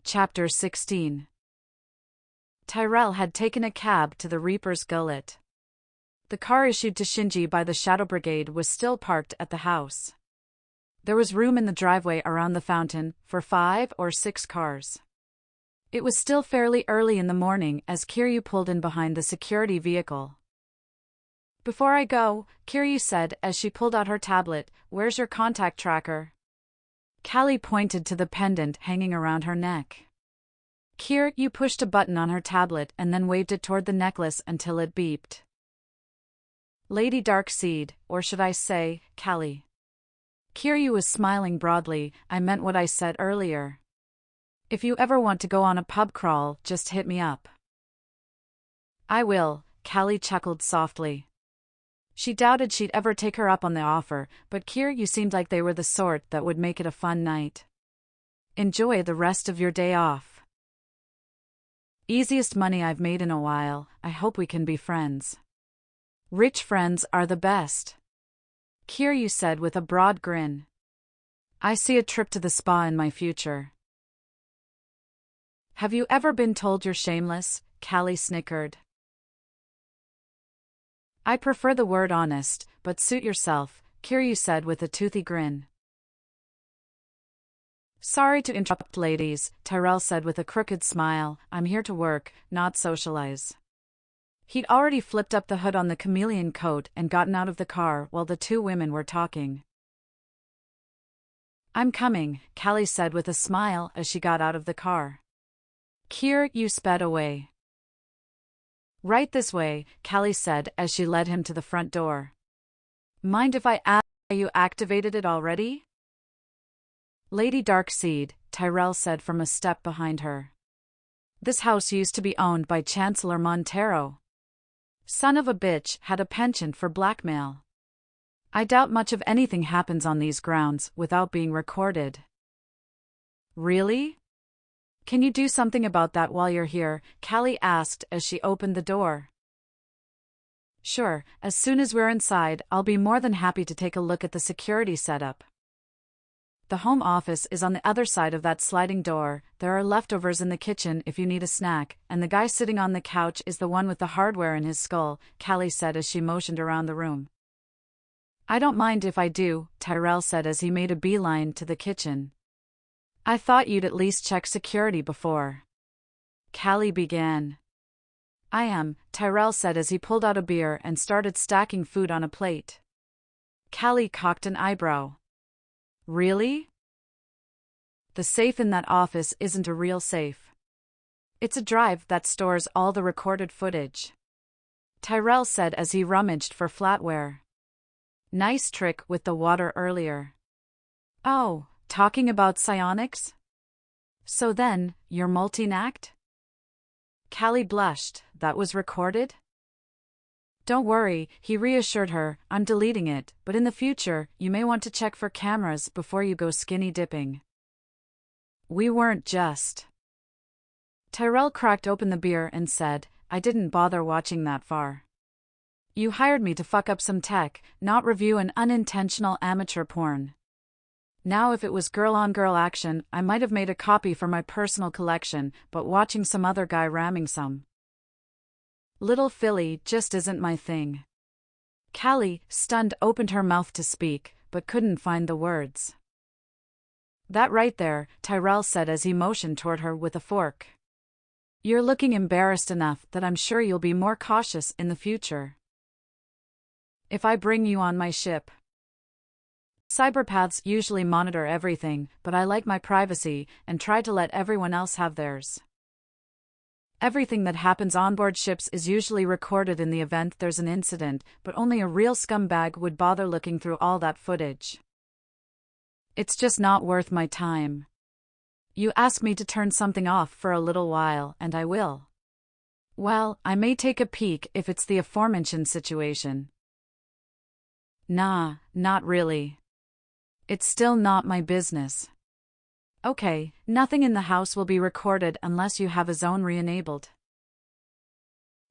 Chapter 16. Tyrell had taken a cab to the Reaper's Gullet. The car issued to Shinji by the Shadow Brigade was still parked at the house. There was room in the driveway around the fountain for 5 or 6 cars. It was still fairly early in the morning as Kiryu pulled in behind the security vehicle. "Before I go," Kiryu said as she pulled out her tablet, "where's your contact tracker?" Callie pointed to the pendant hanging around her neck. Kiryu pushed a button on her tablet and then waved it toward the necklace until it beeped. "Lady Darkseid, or should I say, Callie." Kiryu was smiling broadly. "I meant what I said earlier. If you ever want to go on a pub crawl, just hit me up." "I will," Callie chuckled softly. She doubted she'd ever take her up on the offer, but Kiryu seemed like they were the sort that would make it a fun night. "Enjoy the rest of your day off." "Easiest money I've made in a while. I hope we can be friends." "Rich friends are the best," Kiryu said with a broad grin. "I see a trip to the spa in my future." "Have you ever been told you're shameless?" Callie snickered. "I prefer the word honest, but suit yourself," Kiryu said with a toothy grin. "Sorry to interrupt, ladies," Tyrell said with a crooked smile. "I'm here to work, not socialize." He'd already flipped up the hood on the chameleon coat and gotten out of the car while the two women were talking. "I'm coming," Callie said with a smile as she got out of the car. Kiryu sped away. "Right this way," Callie said as she led him to the front door. "Mind if I ask you activated it already?" "Lady Darkseid," Tyrell said from a step behind her. "This house used to be owned by Chancellor Montero. Son of a bitch had a penchant for blackmail. I doubt much of anything happens on these grounds without being recorded." "Really? Can you do something about that while you're here?" Callie asked as she opened the door. "Sure, as soon as we're inside, I'll be more than happy to take a look at the security setup. The home office is on the other side of that sliding door. There are leftovers in the kitchen if you need a snack, and the guy sitting on the couch is the one with the hardware in his skull," Callie said as she motioned around the room. "I don't mind if I do," Tyrell said as he made a beeline to the kitchen. "I thought you'd at least check security before." Callie began. "I am," Tyrell said as he pulled out a beer and started stacking food on a plate. Callie cocked an eyebrow. "Really? The safe in that office isn't a real safe. It's a drive that stores all the recorded footage," Tyrell said as he rummaged for flatware. "Nice trick with the water earlier." "Oh, talking about psionics? So then, you're multi-knacked?" Callie blushed. "That was recorded?" "Don't worry," he reassured her, "I'm deleting it, but in the future, you may want to check for cameras before you go skinny dipping." "We weren't just..." Tyrell cracked open the beer and said, "I didn't bother watching that far. You hired me to fuck up some tech, not review an unintentional amateur porn. Now if it was girl-on-girl action, I might have made a copy for my personal collection, but watching some other guy ramming some little filly just isn't my thing." Callie, stunned, opened her mouth to speak, but couldn't find the words. "That right there," Tyrell said as he motioned toward her with a fork. "You're looking embarrassed enough that I'm sure you'll be more cautious in the future. If I bring you on my ship." Cyberpaths usually monitor everything, but I like my privacy and try to let everyone else have theirs. Everything that happens on board ships is usually recorded in the event there's an incident, but only a real scumbag would bother looking through all that footage. It's just not worth my time. You ask me to turn something off for a little while, and I will. Well, I may take a peek if it's the aforementioned situation. Nah, not really. It's still not my business. Okay, nothing in the house will be recorded unless you have a zone re-enabled."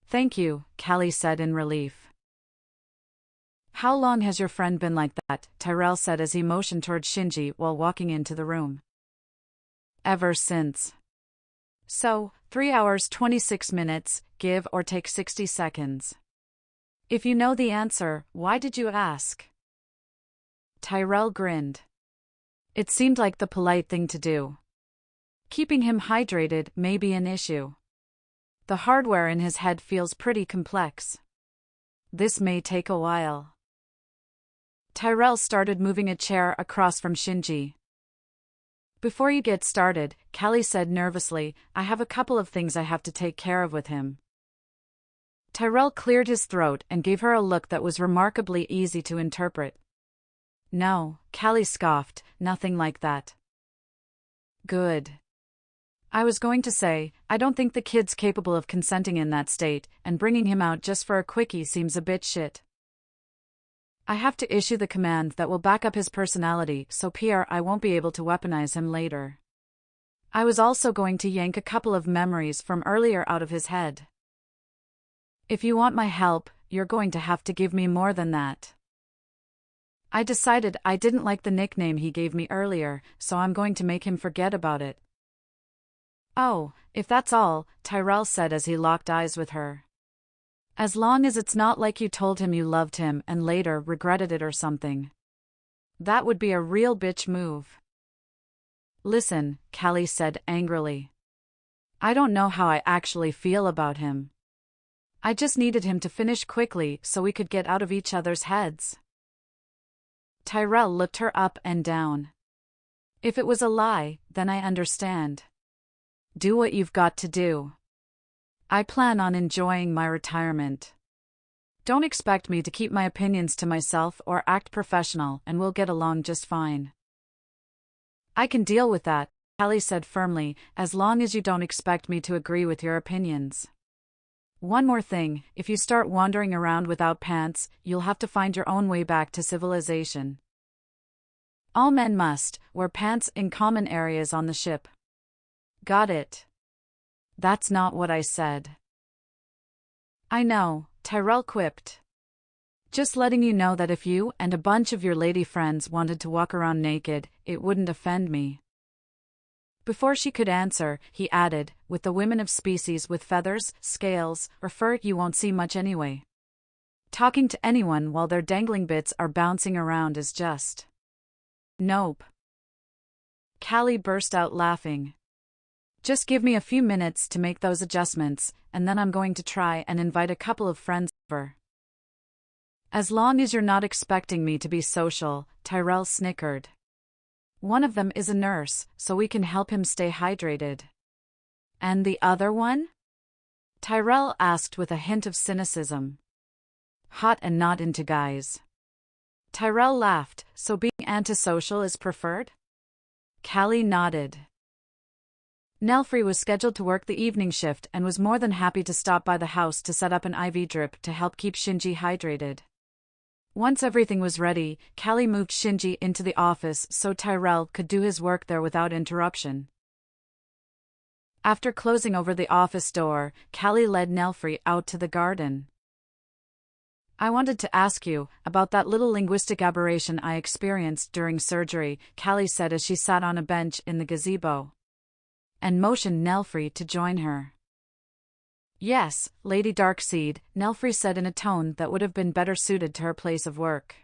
"Thank you," Callie said in relief. "How long has your friend been like that?" Tyrell said as he motioned toward Shinji while walking into the room. "Ever since." So, 3 hours 26 minutes, give or take 60 seconds. If you know the answer, why did you ask? Tyrell grinned. It seemed like the polite thing to do. Keeping him hydrated may be an issue. The hardware in his head feels pretty complex. This may take a while. Tyrell started moving a chair across from Shinji. Before you get started, Callie said nervously, I have a couple of things I have to take care of with him. Tyrell cleared his throat and gave her a look that was remarkably easy to interpret. No, Callie scoffed, nothing like that. Good. I was going to say, I don't think the kid's capable of consenting in that state, and bringing him out just for a quickie seems a bit shit. I have to issue the command that will back up his personality, so I won't be able to weaponize him later. I was also going to yank a couple of memories from earlier out of his head. If you want my help, you're going to have to give me more than that. I decided I didn't like the nickname he gave me earlier, so I'm going to make him forget about it. Oh, if that's all, Tyrell said as he locked eyes with her. As long as it's not like you told him you loved him and later regretted it or something. That would be a real bitch move. Listen, Callie said angrily. I don't know how I actually feel about him. I just needed him to finish quickly so we could get out of each other's heads. Tyrell looked her up and down. If it was a lie, then I understand. Do what you've got to do. I plan on enjoying my retirement. Don't expect me to keep my opinions to myself or act professional, and we'll get along just fine. I can deal with that, Callie said firmly, as long as you don't expect me to agree with your opinions. One more thing, if you start wandering around without pants, you'll have to find your own way back to civilization. All men must wear pants in common areas on the ship. Got it? That's not what I said. I know, Tyrell quipped. Just letting you know that if you and a bunch of your lady friends wanted to walk around naked, it wouldn't offend me. Before she could answer, he added, with the women of species with feathers, scales, or fur you won't see much anyway. Talking to anyone while their dangling bits are bouncing around is just... Nope. Callie burst out laughing. Just give me a few minutes to make those adjustments, and then I'm going to try and invite a couple of friends over. As long as you're not expecting me to be social, Tyrell snickered. One of them is a nurse, so we can help him stay hydrated. And the other one? Tyrell asked with a hint of cynicism. Hot and not into guys. Tyrell laughed, so being antisocial is preferred? Callie nodded. Nelfrey was scheduled to work the evening shift and was more than happy to stop by the house to set up an IV drip to help keep Shinji hydrated. Once everything was ready, Callie moved Shinji into the office so Tyrell could do his work there without interruption. After closing over the office door, Callie led Nelfrey out to the garden. I wanted to ask you about that little linguistic aberration I experienced during surgery, Callie said as she sat on a bench in the gazebo. And motioned Nelfrey to join her. Yes, Lady Darkseid, Nelfrey said in a tone that would have been better suited to her place of work.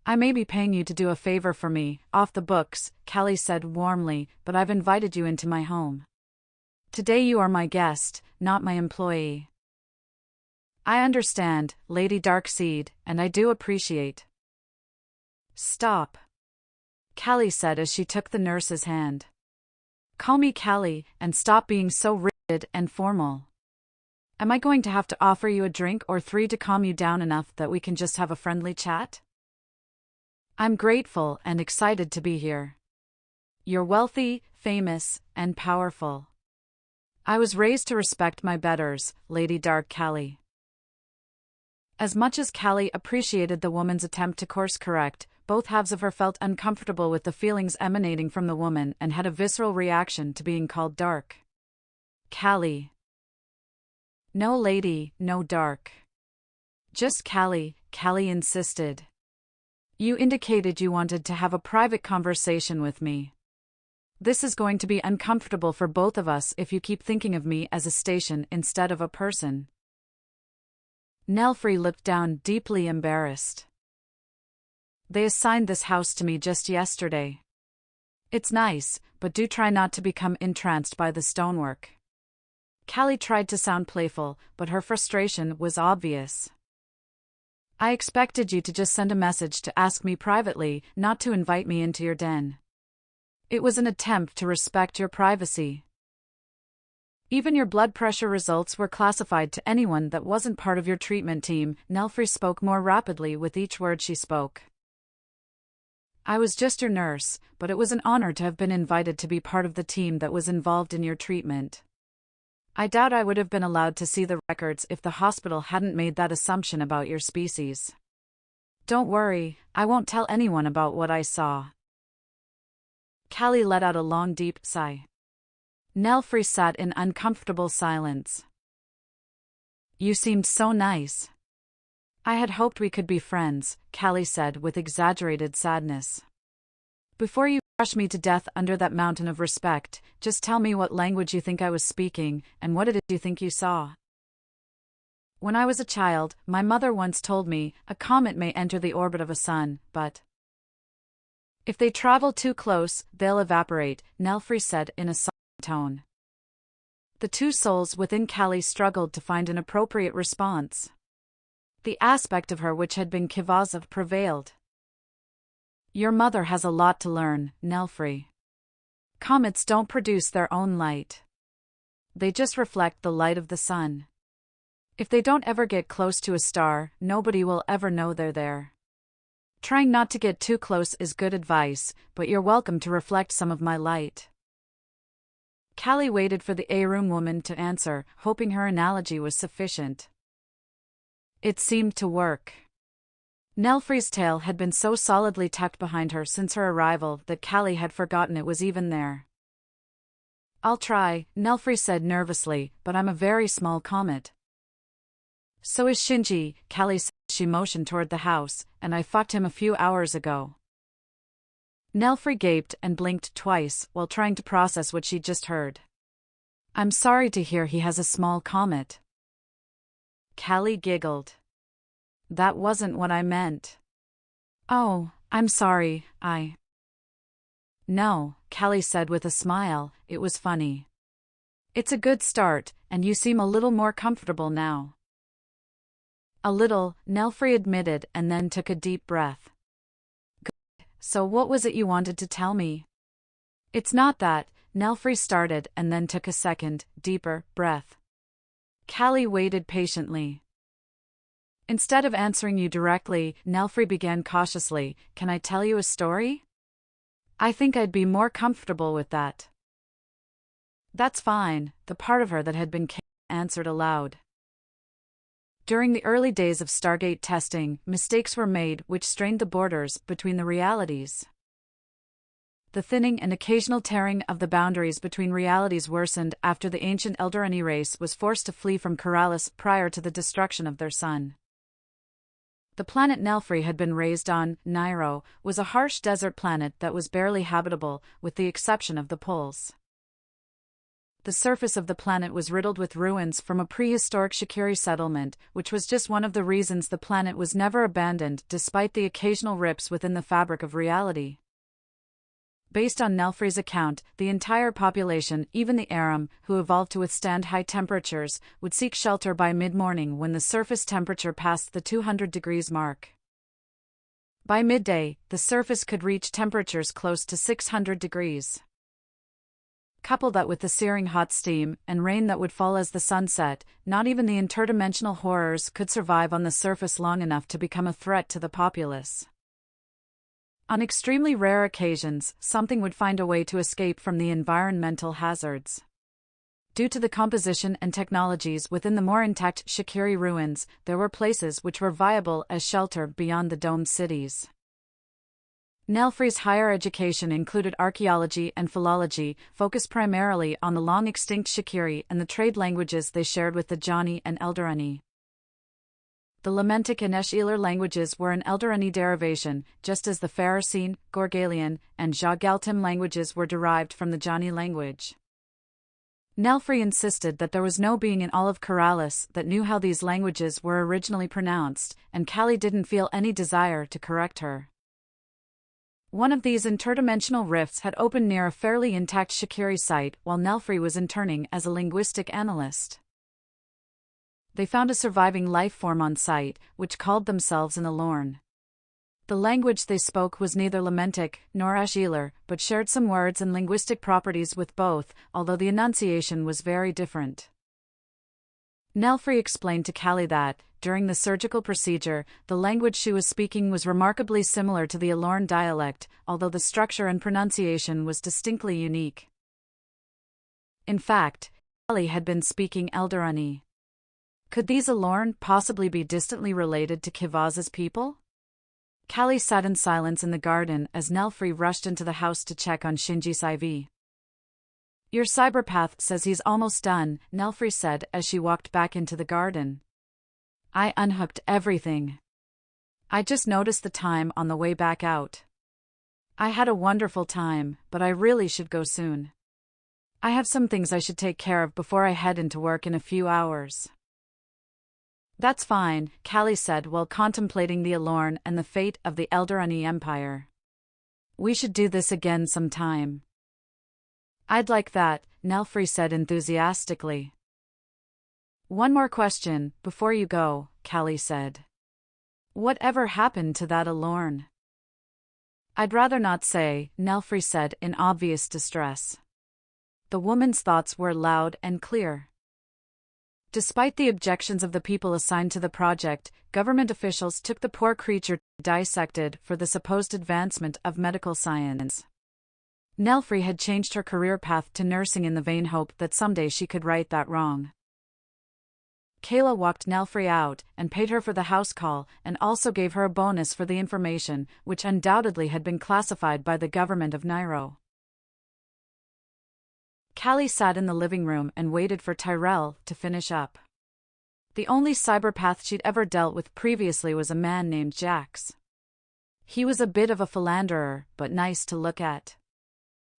I may be paying you to do a favor for me, off the books, Callie said warmly, but I've invited you into my home. Today you are my guest, not my employee. I understand, Lady Darkseid, and I do appreciate. Stop. Callie said as she took the nurse's hand. Call me Callie, and stop being so rigid and formal. Am I going to have to offer you a drink or three to calm you down enough that we can just have a friendly chat? I'm grateful and excited to be here. You're wealthy, famous, and powerful. I was raised to respect my betters, Lady Dark Callie. As much as Callie appreciated the woman's attempt to course correct, both halves of her felt uncomfortable with the feelings emanating from the woman and had a visceral reaction to being called dark. Callie. No lady, no dark. Just Callie, Callie insisted. You indicated you wanted to have a private conversation with me. This is going to be uncomfortable for both of us if you keep thinking of me as a station instead of a person. Nelfrey looked down, deeply embarrassed. They assigned this house to me just yesterday. It's nice, but do try not to become entranced by the stonework. Callie tried to sound playful, but her frustration was obvious. I expected you to just send a message to ask me privately, not to invite me into your den. It was an attempt to respect your privacy. Even your blood pressure results were classified to anyone that wasn't part of your treatment team. Nelfrey spoke more rapidly with each word she spoke. I was just your nurse, but it was an honor to have been invited to be part of the team that was involved in your treatment. I doubt I would have been allowed to see the records if the hospital hadn't made that assumption about your species. Don't worry, I won't tell anyone about what I saw. Callie let out a long, deep sigh. Nelfrey sat in uncomfortable silence. You seemed so nice. I had hoped we could be friends, Callie said with exaggerated sadness. Before you crush me to death under that mountain of respect, just tell me what language you think I was speaking, and what it is you think you saw. When I was a child, my mother once told me, a comet may enter the orbit of a sun, but if they travel too close, they'll evaporate, Nelfrey said in a soft tone. The two souls within Callie struggled to find an appropriate response. The aspect of her which had been Kivazov prevailed. Your mother has a lot to learn, Nelfrey. Comets don't produce their own light. They just reflect the light of the sun. If they don't ever get close to a star, nobody will ever know they're there. Trying not to get too close is good advice, but you're welcome to reflect some of my light. Callie waited for the A-room woman to answer, hoping her analogy was sufficient. It seemed to work. Nelfrey's tail had been so solidly tucked behind her since her arrival that Callie had forgotten it was even there. I'll try, Nelfrey said nervously, but I'm a very small comet. So is Shinji, Callie said. She motioned toward the house, and I fucked him a few hours ago. Nelfrey gaped and blinked twice while trying to process what she'd just heard. I'm sorry to hear he has a small comet. Callie giggled. That wasn't what I meant. Oh, I'm sorry, No, Callie said with a smile, it was funny. It's a good start, and you seem a little more comfortable now. A little, Nelfrey admitted and then took a deep breath. Good. So what was it you wanted to tell me? It's not that, Nelfrey started and then took a second, deeper breath. Callie waited patiently. Instead of answering you directly, Nelfrey began cautiously, can I tell you a story? I think I'd be more comfortable with that. That's fine, the part of her that had been answered aloud. During the early days of Stargate testing, mistakes were made which strained the borders between the realities. The thinning and occasional tearing of the boundaries between realities worsened after the ancient Eldorani race was forced to flee from Corellis prior to the destruction of their sun. The planet Nelfrey had been raised on, Nairo, was a harsh desert planet that was barely habitable, with the exception of the poles. The surface of the planet was riddled with ruins from a prehistoric Shikiri settlement, which was just one of the reasons the planet was never abandoned despite the occasional rips within the fabric of reality. Based on Nelfrey's account, the entire population, even the Aram, who evolved to withstand high temperatures, would seek shelter by mid-morning when the surface temperature passed the 200 degrees mark. By midday, the surface could reach temperatures close to 600 degrees. Couple that with the searing hot steam and rain that would fall as the sun set, not even the interdimensional horrors could survive on the surface long enough to become a threat to the populace. On extremely rare occasions, something would find a way to escape from the environmental hazards. Due to the composition and technologies within the more intact Shikiri ruins, there were places which were viable as shelter beyond the domed cities. Nelfrey's higher education included archaeology and philology, focused primarily on the long-extinct Shikiri and the trade languages they shared with the Johnny and Eldorani. The Lementic and Eshiler languages were an Eldorani derivation, just as the Pharisine, Gorgalian, and Jagaltim languages were derived from the Johnny language. Nelfrey insisted that there was no being in all of Keralis that knew how these languages were originally pronounced, and Callie didn't feel any desire to correct her. One of these interdimensional rifts had opened near a fairly intact Shakiri site while Nelfrey was interning as a linguistic analyst. They found a surviving life form on site, which called themselves an Alorn. The language they spoke was neither Lementic nor Eshiler, but shared some words and linguistic properties with both, although the enunciation was very different. Nelfrey explained to Callie that, during the surgical procedure, the language she was speaking was remarkably similar to the Alorn dialect, although the structure and pronunciation was distinctly unique. In fact, Callie had been speaking Eldorani. Could these Alorn possibly be distantly related to Kivaz's people? Callie sat in silence in the garden as Nelfrey rushed into the house to check on Shinji's IV. Your cyberpath says he's almost done, Nelfrey said as she walked back into the garden. I unhooked everything. I just noticed the time on the way back out. I had a wonderful time, but I really should go soon. I have some things I should take care of before I head into work in a few hours. That's fine, Callie said while contemplating the Alorn and the fate of the Eldorani Empire. We should do this again sometime. I'd like that, Nelfrey said enthusiastically. One more question, before you go, Callie said. Whatever happened to that Alorn? I'd rather not say, Nelfrey said in obvious distress. The woman's thoughts were loud and clear. Despite the objections of the people assigned to the project, government officials took the poor creature dissected for the supposed advancement of medical science. Nelfrey had changed her career path to nursing in the vain hope that someday she could right that wrong. Kayla walked Nelfrey out and paid her for the house call and also gave her a bonus for the information, which undoubtedly had been classified by the government of Nairo. Callie sat in the living room and waited for Tyrell to finish up. The only cyberpath she'd ever dealt with previously was a man named Jax. He was a bit of a philanderer, but nice to look at.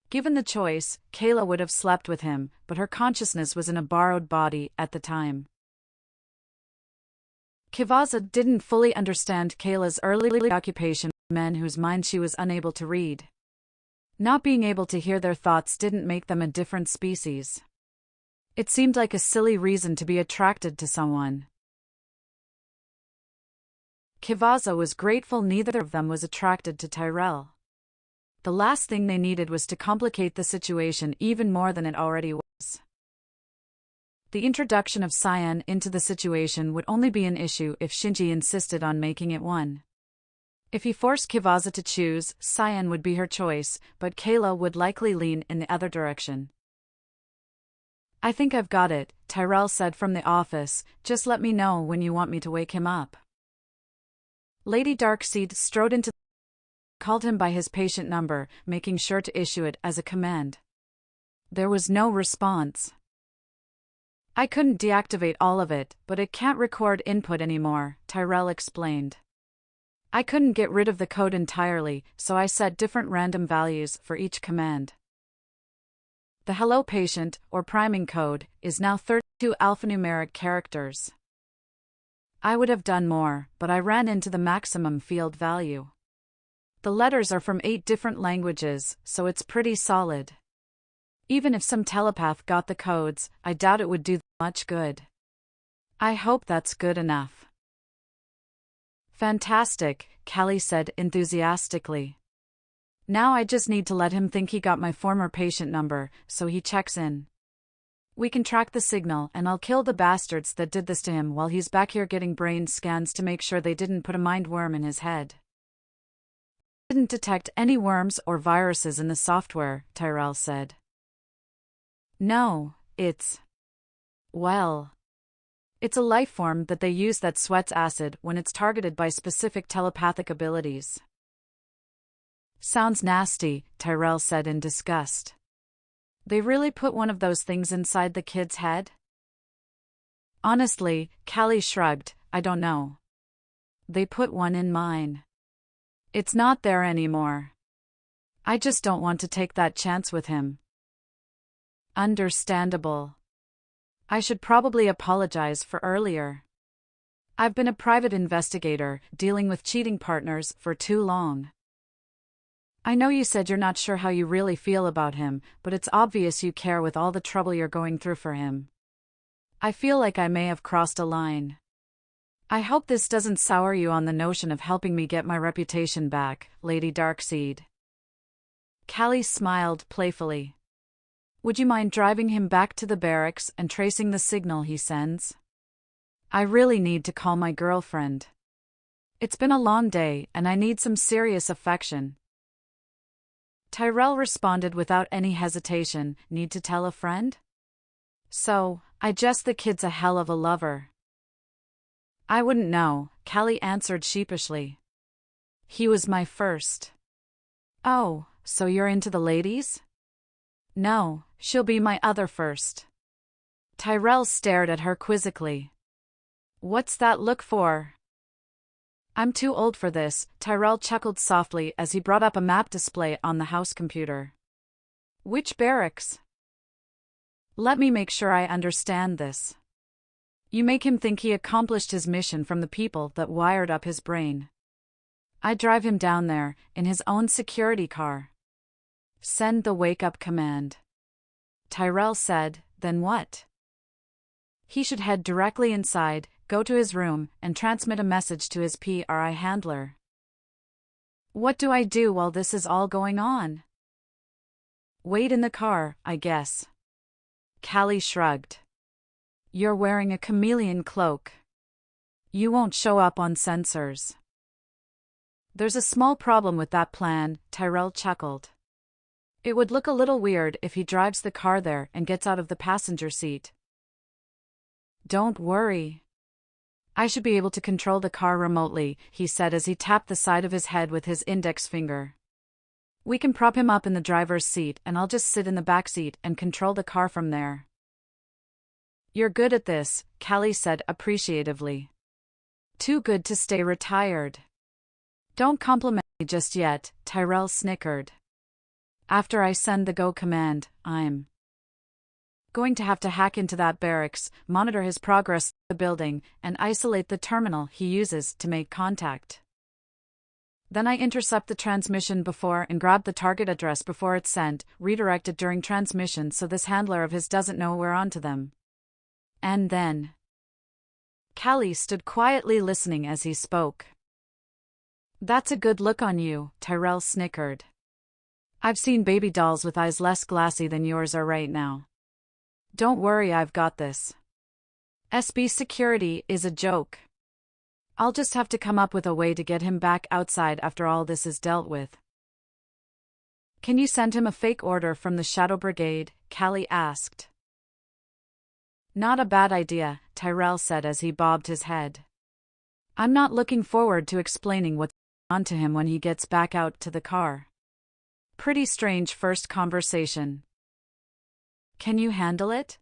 Given the choice, Kayla would have slept with him, but her consciousness was in a borrowed body at the time. Kivaza didn't fully understand Kayla's early occupation with men whose minds she was unable to read. Not being able to hear their thoughts didn't make them a different species. It seemed like a silly reason to be attracted to someone. Kivaza was grateful neither of them was attracted to Tyrell. The last thing they needed was to complicate the situation even more than it already was. The introduction of Cyan into the situation would only be an issue if Shinji insisted on making it one. If he forced Kivaza to choose, Cyan would be her choice, but Kayla would likely lean in the other direction. I think I've got it, Tyrell said from the office, just let me know when you want me to wake him up. Lady Darkseid strode into called him by his patient number, making sure to issue it as a command. There was no response. I couldn't deactivate all of it, but it can't record input anymore, Tyrell explained. I couldn't get rid of the code entirely, so I set different random values for each command. The hello patient, or priming code, is now 32 alphanumeric characters. I would have done more, but I ran into the maximum field value. The letters are from 8 different languages, so it's pretty solid. Even if some telepath got the codes, I doubt it would do much good. I hope that's good enough. Fantastic, Callie said enthusiastically. Now I just need to let him think he got my former patient number, so he checks in. We can track the signal and I'll kill the bastards that did this to him while he's back here getting brain scans to make sure they didn't put a mind worm in his head. Didn't detect any worms or viruses in the software, Tyrell said. No, well, it's a life form that they use that sweats acid when it's targeted by specific telepathic abilities. Sounds nasty, Tyrell said in disgust. They really put one of those things inside the kid's head? Honestly, Callie shrugged, I don't know. They put one in mine. It's not there anymore. I just don't want to take that chance with him. Understandable. I should probably apologize for earlier. I've been a private investigator, dealing with cheating partners for too long. I know you said you're not sure how you really feel about him, but it's obvious you care with all the trouble you're going through for him. I feel like I may have crossed a line. I hope this doesn't sour you on the notion of helping me get my reputation back, Lady Darkseid. Callie smiled playfully. Would you mind driving him back to the barracks and tracing the signal he sends? I really need to call my girlfriend. It's been a long day and I need some serious affection. Tyrell responded without any hesitation, need to tell a friend? So, I guess the kid's a hell of a lover. I wouldn't know, Callie answered sheepishly. He was my first. Oh, so you're into the ladies? No, she'll be my other first. Tyrell stared at her quizzically. What's that look for? I'm too old for this, Tyrell chuckled softly as he brought up a map display on the house computer. Which barracks? Let me make sure I understand this. You make him think he accomplished his mission from the people that wired up his brain. I drive him down there, in his own security car. Send the wake-up command. Tyrell said, then what? He should head directly inside, go to his room, and transmit a message to his PRI handler. What do I do while this is all going on? Wait in the car, I guess. Callie shrugged. You're wearing a chameleon cloak. You won't show up on sensors. There's a small problem with that plan, Tyrell chuckled. It would look a little weird if he drives the car there and gets out of the passenger seat. Don't worry. I should be able to control the car remotely, he said as he tapped the side of his head with his index finger. We can prop him up in the driver's seat and I'll just sit in the back seat and control the car from there. You're good at this, Callie said appreciatively. Too good to stay retired. Don't compliment me just yet, Tyrell snickered. After I send the go command, I'm going to have to hack into that barracks, monitor his progress through the building, and isolate the terminal he uses to make contact. Then I intercept the transmission before and grab the target address before it's sent, redirect it during transmission so this handler of his doesn't know we're onto them. And then... Callie stood quietly listening as he spoke. That's a good look on you, Tyrell snickered. I've seen baby dolls with eyes less glassy than yours are right now. Don't worry, I've got this. SB security is a joke. I'll just have to come up with a way to get him back outside after all this is dealt with. Can you send him a fake order from the Shadow Brigade? Callie asked. Not a bad idea, Tyrell said as he bobbed his head. I'm not looking forward to explaining what's on to him when he gets back out to the car. Pretty strange first conversation. Can you handle it?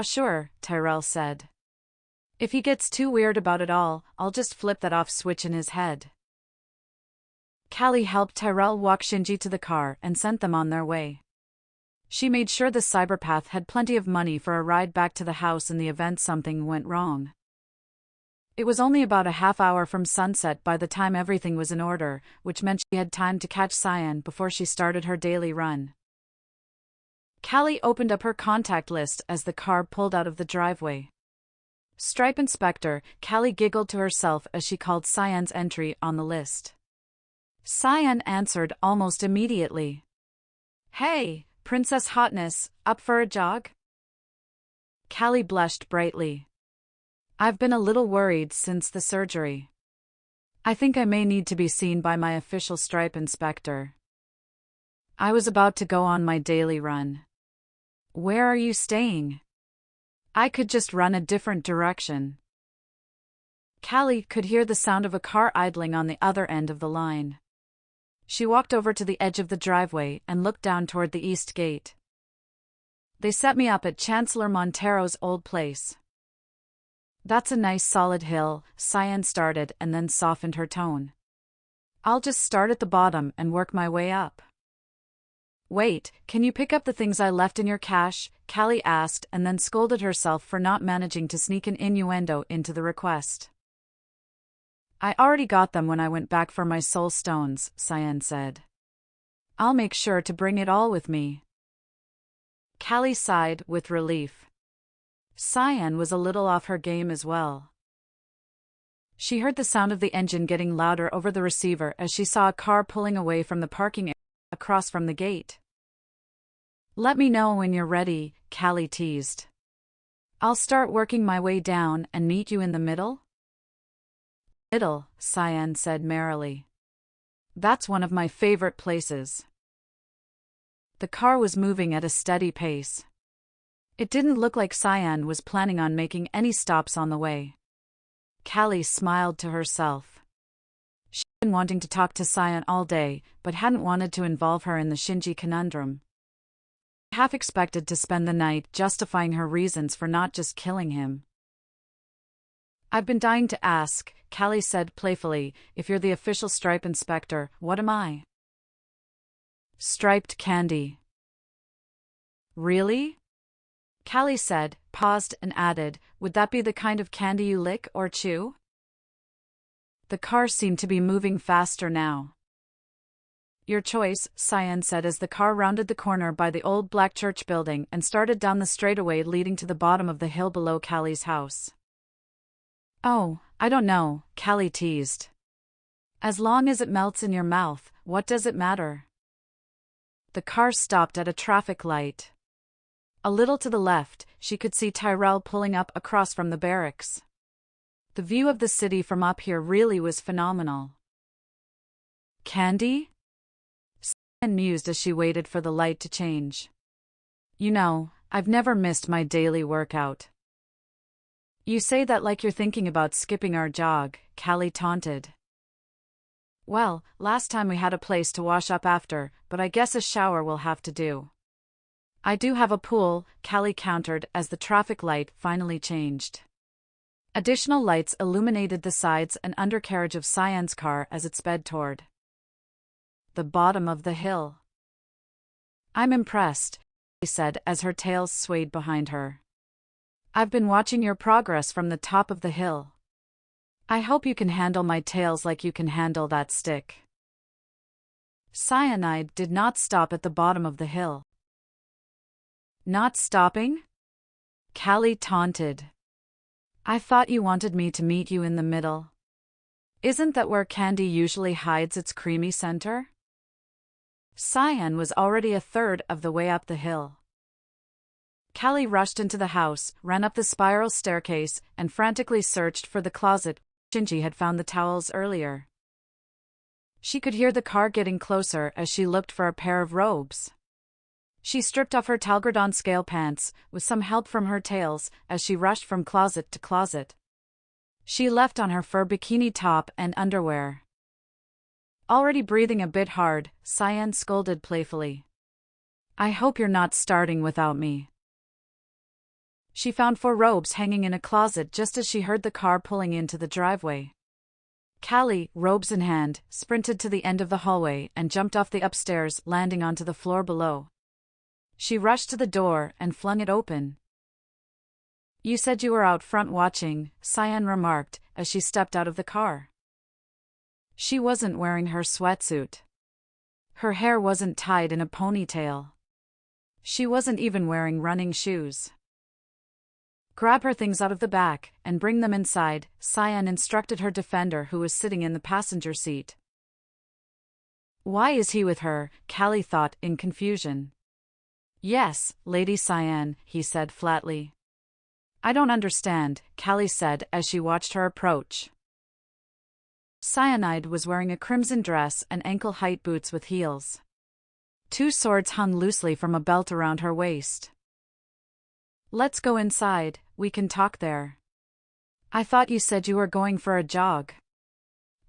Sure, Tyrell said. If he gets too weird about it all, I'll just flip that off switch in his head. Callie helped Tyrell walk Shinji to the car and sent them on their way. She made sure the cyberpath had plenty of money for a ride back to the house in the event something went wrong. It was only about a half hour from sunset by the time everything was in order, which meant she had time to catch Cyan before she started her daily run. Callie opened up her contact list as the car pulled out of the driveway. Stripe Inspector, Callie giggled to herself as she called Cyan's entry on the list. Cyan answered almost immediately. Hey, Princess Hotness, up for a jog? Callie blushed brightly. I've been a little worried since the surgery. I think I may need to be seen by my official Stripe Inspector. I was about to go on my daily run. Where are you staying? I could just run a different direction. Callie could hear the sound of a car idling on the other end of the line. She walked over to the edge of the driveway and looked down toward the east gate. They set me up at Chancellor Montero's old place. That's a nice solid hill, Cyan started and then softened her tone. I'll just start at the bottom and work my way up. Wait, can you pick up the things I left in your cache? Callie asked and then scolded herself for not managing to sneak an innuendo into the request. I already got them when I went back for my soul stones, Cyan said. I'll make sure to bring it all with me. Callie sighed with relief. Cyan was a little off her game as well. She heard the sound of the engine getting louder over the receiver as she saw a car pulling away from the parking area across from the gate. Let me know when you're ready, Callie teased. I'll start working my way down and meet you in the middle? Middle, Cyan said merrily. That's one of my favorite places. The car was moving at a steady pace. It didn't look like Cyan was planning on making any stops on the way. Callie smiled to herself. She'd been wanting to talk to Cyan all day, but hadn't wanted to involve her in the Shinji conundrum. Half expected to spend the night justifying her reasons for not just killing him. I've been dying to ask, Callie said playfully, if you're the official Stripe Inspector, what am I? Striped candy. Really? Callie said, paused and added, would that be the kind of candy you lick or chew? The car seemed to be moving faster now. Your choice, Cyan said as the car rounded the corner by the old black church building and started down the straightaway leading to the bottom of the hill below Callie's house. Oh, I don't know, Callie teased. As long as it melts in your mouth, what does it matter? The car stopped at a traffic light. A little to the left, she could see Tyrell pulling up across from the barracks. The view of the city from up here really was phenomenal. Candy? Cyan mused as she waited for the light to change. You know, I've never missed my daily workout. You say that like you're thinking about skipping our jog, Callie taunted. Well, last time we had a place to wash up after, but I guess a shower will have to do. I do have a pool, Callie countered as the traffic light finally changed. Additional lights illuminated the sides and undercarriage of Cyan's car as it sped toward the bottom of the hill. I'm impressed, she said as her tails swayed behind her. I've been watching your progress from the top of the hill. I hope you can handle my tails like you can handle that stick. Cyanide did not stop at the bottom of the hill. Not stopping? Callie taunted. I thought you wanted me to meet you in the middle. Isn't that where candy usually hides its creamy center? Cyan was already a third of the way up the hill. Callie rushed into the house, ran up the spiral staircase, and frantically searched for the closet. Shinji had found the towels earlier. She could hear the car getting closer as she looked for a pair of robes. She stripped off her Talgradon scale pants, with some help from her tails, as she rushed from closet to closet. She left on her fur bikini top and underwear. Already breathing a bit hard, Cyan scolded playfully. I hope you're not starting without me. She found 4 robes hanging in a closet just as she heard the car pulling into the driveway. Callie, robes in hand, sprinted to the end of the hallway and jumped off the upstairs, landing onto the floor below. She rushed to the door and flung it open. You said you were out front watching, Cyan remarked, as she stepped out of the car. She wasn't wearing her sweatsuit. Her hair wasn't tied in a ponytail. She wasn't even wearing running shoes. Grab her things out of the back and bring them inside, Cyan instructed her defender who was sitting in the passenger seat. Why is he with her? Callie thought in confusion. Yes, Lady Cyan, he said flatly. I don't understand, Callie said as she watched her approach. Cyanide was wearing a crimson dress and ankle-height boots with heels. 2 swords hung loosely from a belt around her waist. Let's go inside, we can talk there. I thought you said you were going for a jog.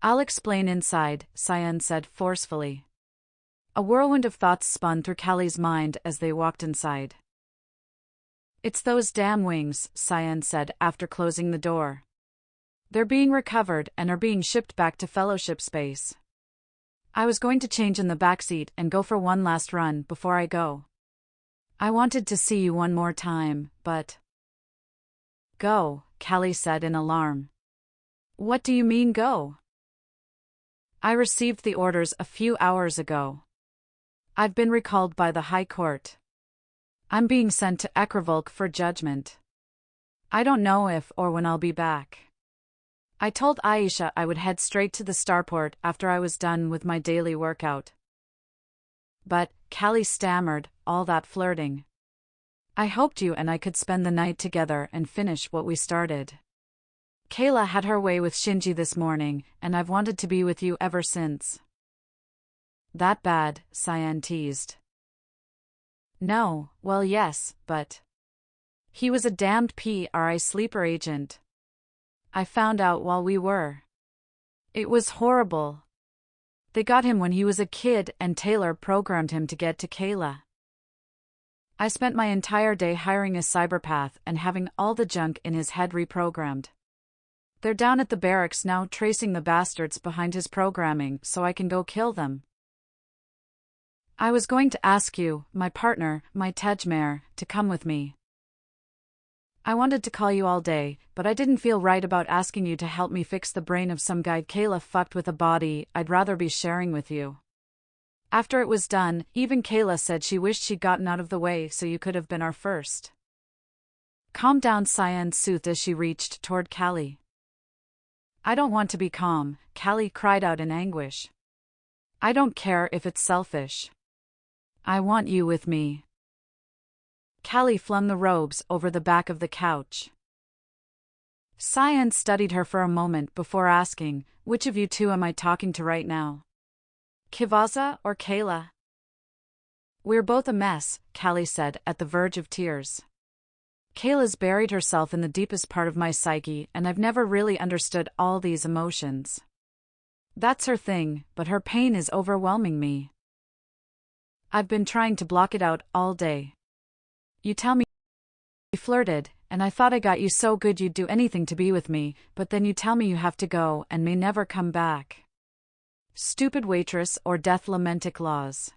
I'll explain inside, Cyan said forcefully. A whirlwind of thoughts spun through Callie's mind as they walked inside. It's those damn wings, Cyan said after closing the door. They're being recovered and are being shipped back to Fellowship space. I was going to change in the backseat and go for one last run before I go. I wanted to see you one more time, but... Go, Callie said in alarm. What do you mean go? I received the orders a few hours ago. I've been recalled by the High Court. I'm being sent to Ekravolk for judgment. I don't know if or when I'll be back. I told Aisha I would head straight to the starport after I was done with my daily workout. But, Callie stammered, all that flirting. I hoped you and I could spend the night together and finish what we started. Kayla had her way with Shinji this morning, and I've wanted to be with you ever since. That bad, Cyan teased. No, well yes, but... He was a damned PRI sleeper agent. I found out while we were. It was horrible. They got him when he was a kid and Taylor programmed him to get to Kayla. I spent my entire day hiring a cyberpath and having all the junk in his head reprogrammed. They're down at the barracks now tracing the bastards behind his programming so I can go kill them. I was going to ask you, my partner, my Tejmare, to come with me. I wanted to call you all day, but I didn't feel right about asking you to help me fix the brain of some guy Kayla fucked with a body I'd rather be sharing with you. After it was done, even Kayla said she wished she'd gotten out of the way so you could have been our first. Calm down, Cyan soothed as she reached toward Callie. I don't want to be calm, Callie cried out in anguish. I don't care if it's selfish. I want you with me. Callie flung the robes over the back of the couch. Cyan studied her for a moment before asking, which of you two am I talking to right now? Kivaza or Kayla? We're both a mess, Callie said, at the verge of tears. Kayla's buried herself in the deepest part of my psyche, and I've never really understood all these emotions. That's her thing, but her pain is overwhelming me. I've been trying to block it out all day. You tell me you flirted, and I thought I got you so good you'd do anything to be with me, but then you tell me you have to go and may never come back. Stupid waitress or death lamentic laws.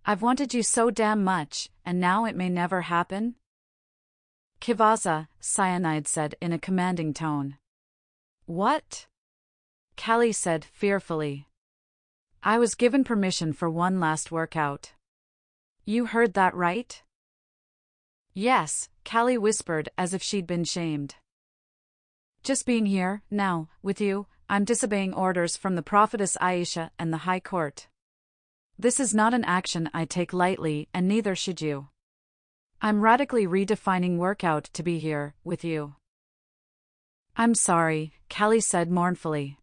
I've wanted you so damn much, and now it may never happen? Kivaza, Cyanide said in a commanding tone. What? Callie said fearfully. I was given permission for one last workout. You heard that right? Yes, Callie whispered as if she'd been shamed. Just being here, now, with you, I'm disobeying orders from the prophetess Aisha and the High Court. This is not an action I take lightly, and neither should you. I'm radically redefining workout to be here, with you. I'm sorry, Callie said mournfully.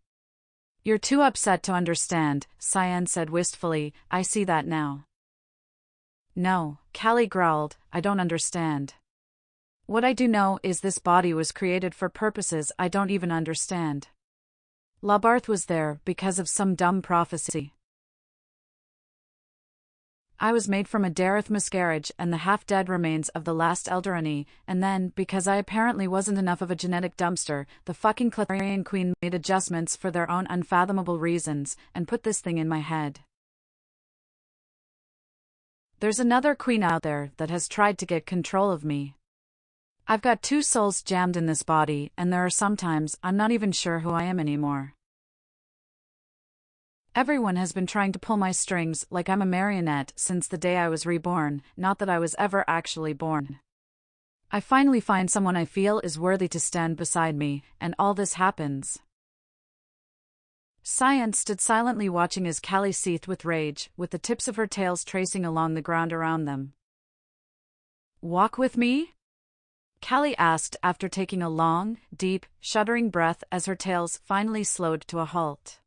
You're too upset to understand, Cyan said wistfully, I see that now. No, Callie growled, I don't understand. What I do know is this body was created for purposes I don't even understand. Labarth was there because of some dumb prophecy. I was made from a Dareth miscarriage and the half-dead remains of the last Elderani, and then, because I apparently wasn't enough of a genetic dumpster, the fucking Cletharian Queen made adjustments for their own unfathomable reasons, and put this thing in my head. There's another queen out there that has tried to get control of me. I've got two souls jammed in this body, and there are sometimes I'm not even sure who I am anymore. Everyone has been trying to pull my strings like I'm a marionette since the day I was reborn, not that I was ever actually born. I finally find someone I feel is worthy to stand beside me, and all this happens. Cyan stood silently watching as Callie seethed with rage, with the tips of her tails tracing along the ground around them. Walk with me? Callie asked after taking a long, deep, shuddering breath as her tails finally slowed to a halt.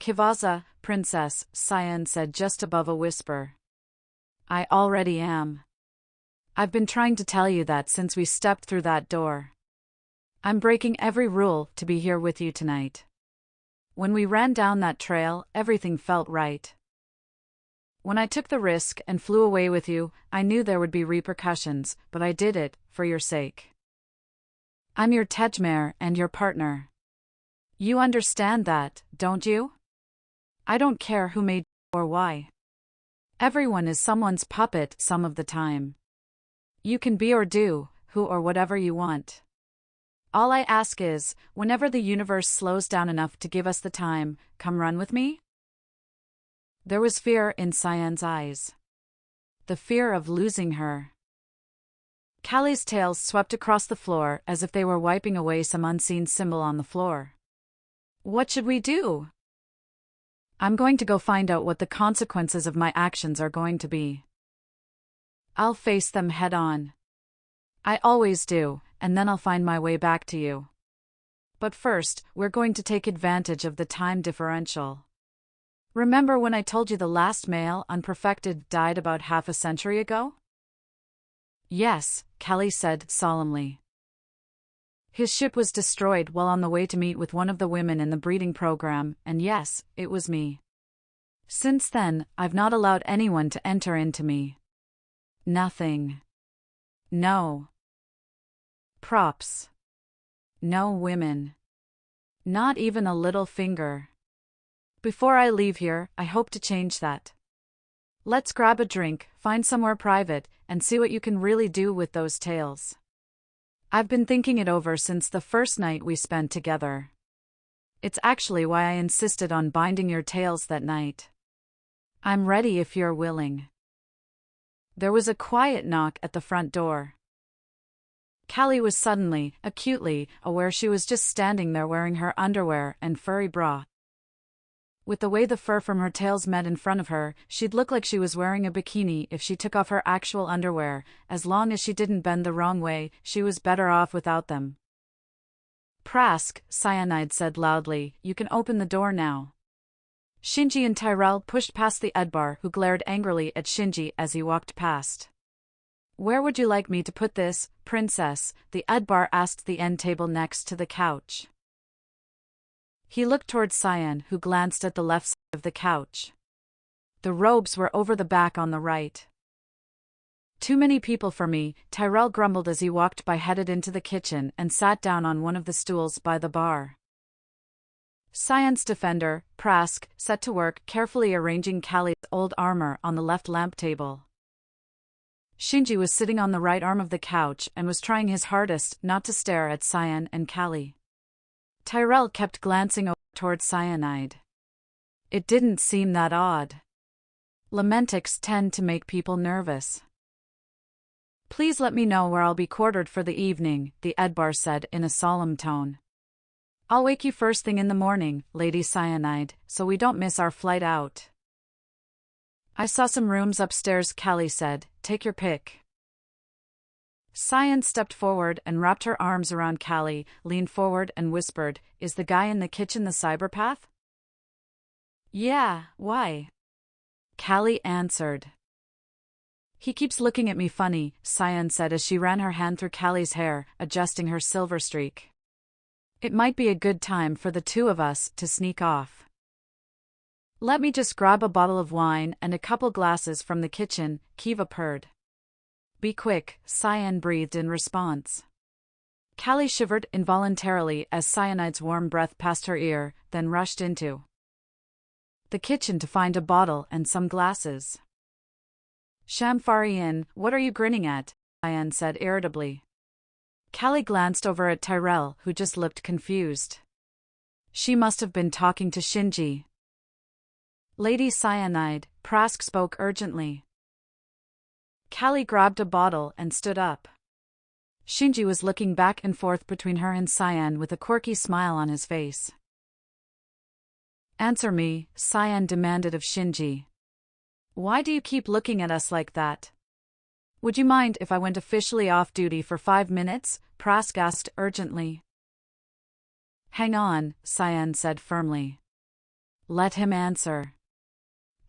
Kivaza, princess, Cyan said just above a whisper. I already am. I've been trying to tell you that since we stepped through that door. I'm breaking every rule to be here with you tonight. When we ran down that trail, everything felt right. When I took the risk and flew away with you, I knew there would be repercussions, but I did it, for your sake. I'm your Tejmare and your partner. You understand that, don't you? I don't care who made you or why. Everyone is someone's puppet some of the time. You can be or do, who or whatever you want. All I ask is, whenever the universe slows down enough to give us the time, come run with me? There was fear in Cyan's eyes. The fear of losing her. Callie's tails swept across the floor as if they were wiping away some unseen symbol on the floor. What should we do? I'm going to go find out what the consequences of my actions are going to be. I'll face them head on. I always do, and then I'll find my way back to you. But first, we're going to take advantage of the time differential. Remember when I told you the last male unperfected died about half a century ago? Yes, Callie said solemnly. His ship was destroyed while on the way to meet with one of the women in the breeding program, and yes, it was me. Since then, I've not allowed anyone to enter into me. Nothing. No props. No women. Not even a little finger. Before I leave here, I hope to change that. Let's grab a drink, find somewhere private, and see what you can really do with those tails. I've been thinking it over since the first night we spent together. It's actually why I insisted on binding your tails that night. I'm ready if you're willing. There was a quiet knock at the front door. Callie was suddenly, acutely, aware she was just standing there wearing her underwear and furry bra. With the way the fur from her tails met in front of her, she'd look like she was wearing a bikini if she took off her actual underwear. As long as she didn't bend the wrong way, she was better off without them. Prask, Cyanide said loudly, you can open the door now. Shinji and Tyrell pushed past the Edbar, who glared angrily at Shinji as he walked past. Where would you like me to put this, princess? The Edbar asked the end table next to the couch. He looked toward Cyan, who glanced at the left side of the couch. The robes were over the back on the right. Too many people for me, Tyrell grumbled as he walked by, headed into the kitchen and sat down on one of the stools by the bar. Cyan's defender, Prask, set to work carefully arranging Callie's old armor on the left lamp table. Shinji was sitting on the right arm of the couch and was trying his hardest not to stare at Cyan and Callie. Tyrell kept glancing over toward Cyanide. It didn't seem that odd. Lamentics tend to make people nervous. Please let me know where I'll be quartered for the evening, the Edbar said in a solemn tone. I'll wake you first thing in the morning, Lady Cyanide, so we don't miss our flight out. I saw some rooms upstairs, Callie said. Take your pick. Cyan stepped forward and wrapped her arms around Callie, leaned forward and whispered, Is the guy in the kitchen the cyberpath? Yeah, why? Callie answered. He keeps looking at me funny, Cyan said as she ran her hand through Callie's hair, adjusting her silver streak. It might be a good time for the two of us to sneak off. Let me just grab a bottle of wine and a couple glasses from the kitchen, Kiva purred. Be quick, Cyan breathed in response. Callie shivered involuntarily as Cyanide's warm breath passed her ear, then rushed into the kitchen to find a bottle and some glasses. Shamfarian, what are you grinning at? Cyan said irritably. Callie glanced over at Tyrell, who just looked confused. She must have been talking to Shinji. Lady Cyanide, Prask spoke urgently. Callie grabbed a bottle and stood up. Shinji was looking back and forth between her and Cyan with a quirky smile on his face. Answer me, Cyan demanded of Shinji. Why do you keep looking at us like that? Would you mind if I went officially off duty for 5 minutes? Prask asked urgently. Hang on, Cyan said firmly. Let him answer.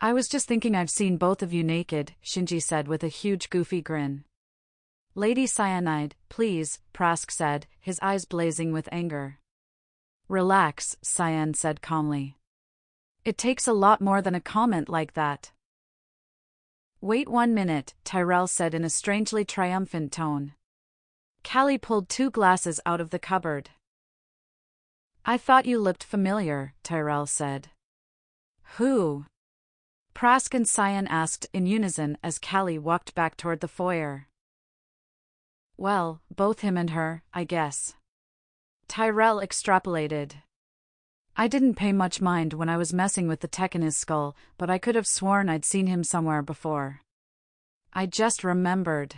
I was just thinking I've seen both of you naked, Shinji said with a huge goofy grin. Lady Cyanide, please, Prask said, his eyes blazing with anger. Relax, Cyan said calmly. It takes a lot more than a comment like that. Wait 1 minute, Tyrell said in a strangely triumphant tone. Callie pulled 2 glasses out of the cupboard. I thought you looked familiar, Tyrell said. Who? Prask and Cyan asked in unison as Callie walked back toward the foyer. Well, both him and her, I guess. Tyrell extrapolated. I didn't pay much mind when I was messing with the tech in his skull, but I could have sworn I'd seen him somewhere before. I just remembered.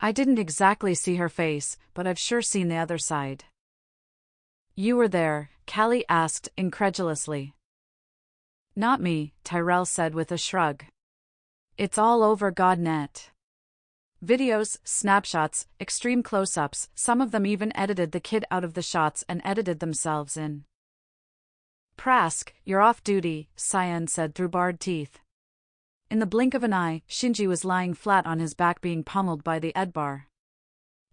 I didn't exactly see her face, but I've sure seen the other side. You were there? Callie asked incredulously. Not me, Tyrell said with a shrug. It's all over GodNet. Videos, snapshots, extreme close-ups, some of them even edited the kid out of the shots and edited themselves in. Prask, you're off duty, Cyan said through bared teeth. In the blink of an eye, Shinji was lying flat on his back being pummeled by the Edbar.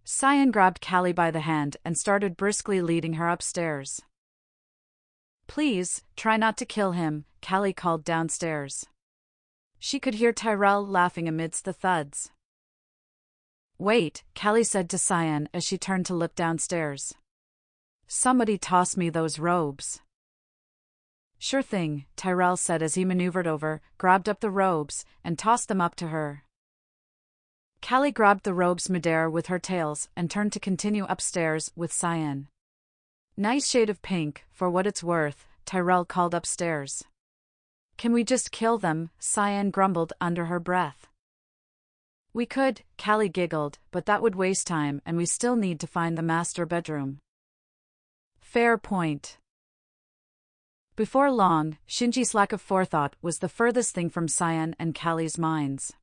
Cyan grabbed Callie by the hand and started briskly leading her upstairs. Please, try not to kill him, Callie called downstairs. She could hear Tyrell laughing amidst the thuds. Wait, Callie said to Cyan as she turned to look downstairs. Somebody toss me those robes. Sure thing, Tyrell said as he maneuvered over, grabbed up the robes, and tossed them up to her. Callie grabbed the robes midair with her tails and turned to continue upstairs with Cyan. Nice shade of pink, for what it's worth, Tyrell called upstairs. Can we just kill them? Cyan grumbled under her breath. We could, Callie giggled, but that would waste time and we still need to find the master bedroom. Fair point. Before long, Shinji's lack of forethought was the furthest thing from Cyan and Callie's minds.